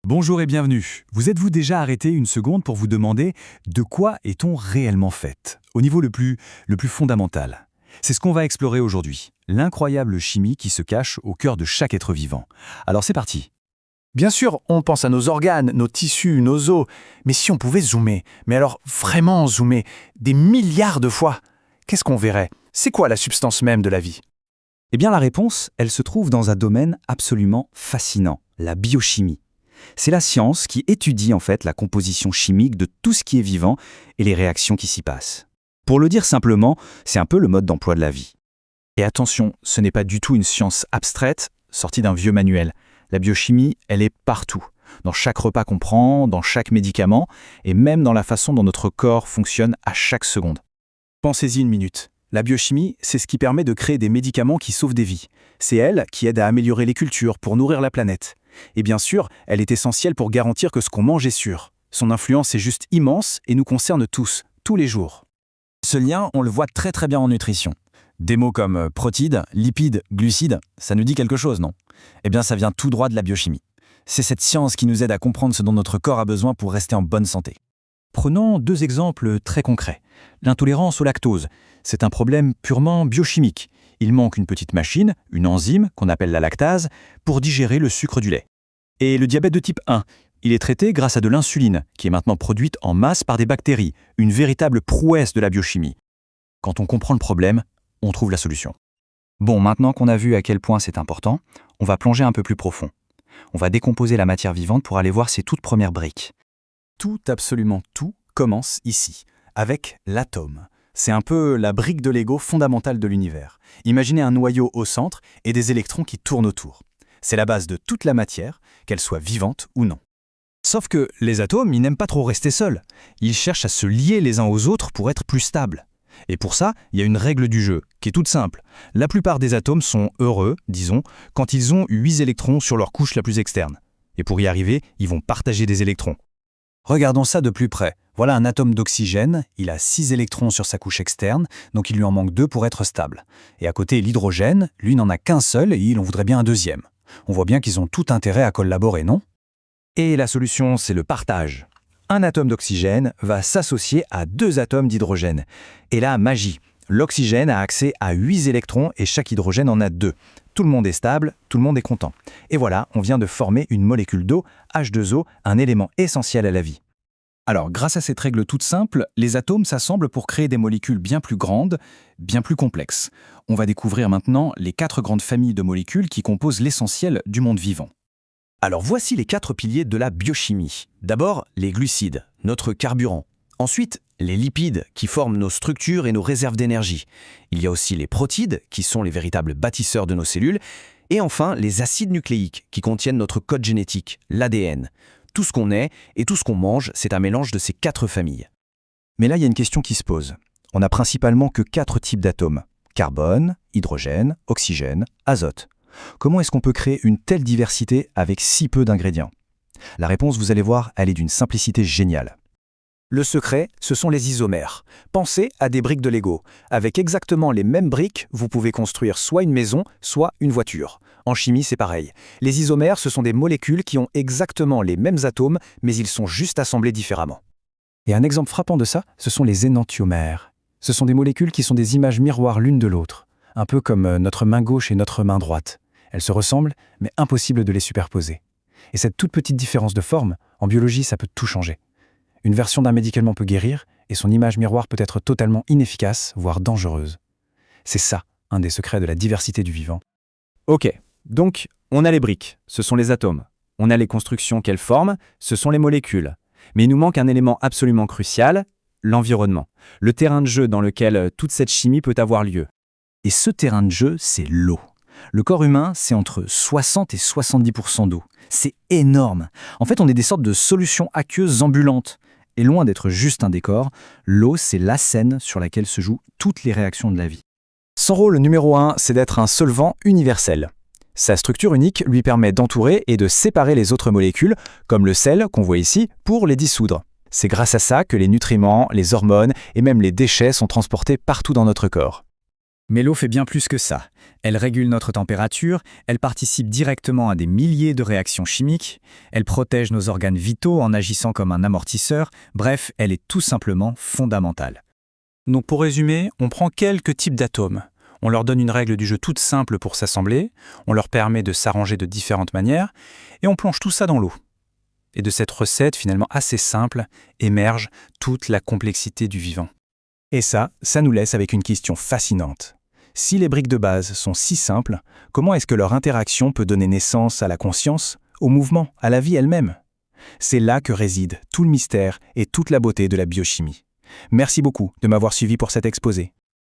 Bonjour et bienvenue. Vous êtes-vous déjà arrêté une seconde pour vous demander de quoi est-on réellement fait, au niveau le plus fondamental? C'est ce qu'on va explorer aujourd'hui, l'incroyable chimie qui se cache au cœur de chaque être vivant. Alors c'est parti. Bien sûr, on pense à nos organes, nos tissus, nos os, mais si on pouvait zoomer, mais alors vraiment zoomer, des milliards de fois, qu'est-ce qu'on verrait? C'est quoi la substance même de la vie? Eh bien la réponse, elle se trouve dans un domaine absolument fascinant, la biochimie. C'est la science qui étudie en fait la composition chimique de tout ce qui est vivant et les réactions qui s'y passent. Pour le dire simplement, c'est un peu le mode d'emploi de la vie. Et attention, ce n'est pas du tout une science abstraite, sortie d'un vieux manuel. La biochimie, elle est partout, dans chaque repas qu'on prend, dans chaque médicament, et même dans la façon dont notre corps fonctionne à chaque seconde. Pensez-y une minute. La biochimie, c'est ce qui permet de créer des médicaments qui sauvent des vies. C'est elle qui aide à améliorer les cultures pour nourrir la planète. Et bien sûr, elle est essentielle pour garantir que ce qu'on mange est sûr. Son influence est juste immense et nous concerne tous les jours. Ce lien, on le voit très bien en nutrition. Des mots comme protides, lipides, glucides, ça nous dit quelque chose, non? Eh bien, ça vient tout droit de la biochimie. C'est cette science qui nous aide à comprendre ce dont notre corps a besoin pour rester en bonne santé. Prenons deux exemples très concrets. L'intolérance au lactose, c'est un problème purement biochimique. Il manque une petite machine, une enzyme, qu'on appelle la lactase, pour digérer le sucre du lait. Et le diabète de type 1, il est traité grâce à de l'insuline, qui est maintenant produite en masse par des bactéries, une véritable prouesse de la biochimie. Quand on comprend le problème, on trouve la solution. Bon, maintenant qu'on a vu à quel point c'est important, on va plonger un peu plus profond. On va décomposer la matière vivante pour aller voir ses toutes premières briques. Tout, absolument tout, commence ici, avec l'atome. C'est un peu la brique de Lego fondamentale de l'univers. Imaginez un noyau au centre et des électrons qui tournent autour. C'est la base de toute la matière, qu'elle soit vivante ou non. Sauf que les atomes, ils n'aiment pas trop rester seuls. Ils cherchent à se lier les uns aux autres pour être plus stables. Et pour ça, il y a une règle du jeu, qui est toute simple. La plupart des atomes sont heureux, disons, quand ils ont 8 électrons sur leur couche la plus externe. Et pour y arriver, ils vont partager des électrons. Regardons ça de plus près. Voilà un atome d'oxygène, il a 6 électrons sur sa couche externe, donc il lui en manque 2 pour être stable. Et à côté, l'hydrogène, lui n'en a qu'un seul et il en voudrait bien un deuxième. On voit bien qu'ils ont tout intérêt à collaborer, non? Et la solution, c'est le partage. Un atome d'oxygène va s'associer à 2 atomes d'hydrogène. Et là, magie, l'oxygène a accès à 8 électrons et chaque hydrogène en a 2. Tout le monde est stable, tout le monde est content. Et voilà, on vient de former une molécule d'eau, H2O, un élément essentiel à la vie. Alors, grâce à cette règle toute simple, les atomes s'assemblent pour créer des molécules bien plus grandes, bien plus complexes. On va découvrir maintenant les 4 grandes familles de molécules qui composent l'essentiel du monde vivant. Alors voici les 4 piliers de la biochimie. D'abord, les glucides, notre carburant. Ensuite, les lipides, qui forment nos structures et nos réserves d'énergie. Il y a aussi les protides, qui sont les véritables bâtisseurs de nos cellules. Et enfin, les acides nucléiques, qui contiennent notre code génétique, l'ADN. Tout ce qu'on est et tout ce qu'on mange, c'est un mélange de ces 4 familles. Mais là, il y a une question qui se pose. On n'a principalement que 4 types d'atomes. Carbone, hydrogène, oxygène, azote. Comment est-ce qu'on peut créer une telle diversité avec si peu d'ingrédients? La réponse, vous allez voir, elle est d'une simplicité géniale. Le secret, ce sont les isomères. Pensez à des briques de Lego. Avec exactement les mêmes briques, vous pouvez construire soit une maison, soit une voiture. En chimie, c'est pareil. Les isomères, ce sont des molécules qui ont exactement les mêmes atomes, mais ils sont juste assemblés différemment. Et un exemple frappant de ça, ce sont les énantiomères. Ce sont des molécules qui sont des images miroirs l'une de l'autre, un peu comme notre main gauche et notre main droite. Elles se ressemblent, mais impossible de les superposer. Et cette toute petite différence de forme, en biologie, ça peut tout changer. Une version d'un médicament peut guérir, et son image miroir peut être totalement inefficace, voire dangereuse. C'est ça, un des secrets de la diversité du vivant. Ok, donc on a les briques, ce sont les atomes. On a les constructions qu'elles forment, ce sont les molécules. Mais il nous manque un élément absolument crucial, l'environnement. Le terrain de jeu dans lequel toute cette chimie peut avoir lieu. Et ce terrain de jeu, c'est l'eau. Le corps humain, c'est entre 60 et 70% d'eau. C'est énorme. En fait, on est des sortes de solutions aqueuses ambulantes. Et loin d'être juste un décor, l'eau, c'est la scène sur laquelle se jouent toutes les réactions de la vie. Son rôle numéro 1, c'est d'être un solvant universel. Sa structure unique lui permet d'entourer et de séparer les autres molécules, comme le sel qu'on voit ici, pour les dissoudre. C'est grâce à ça que les nutriments, les hormones et même les déchets sont transportés partout dans notre corps. Mais l'eau fait bien plus que ça. Elle régule notre température, elle participe directement à des milliers de réactions chimiques, elle protège nos organes vitaux en agissant comme un amortisseur, bref, elle est tout simplement fondamentale. Donc pour résumer, on prend quelques types d'atomes. On leur donne une règle du jeu toute simple pour s'assembler, on leur permet de s'arranger de différentes manières, et on plonge tout ça dans l'eau. Et de cette recette finalement assez simple, émerge toute la complexité du vivant. Et ça nous laisse avec une question fascinante. Si les briques de base sont si simples, comment est-ce que leur interaction peut donner naissance à la conscience, au mouvement, à la vie elle-même? C'est là que réside tout le mystère et toute la beauté de la biochimie. Merci beaucoup de m'avoir suivi pour cet exposé.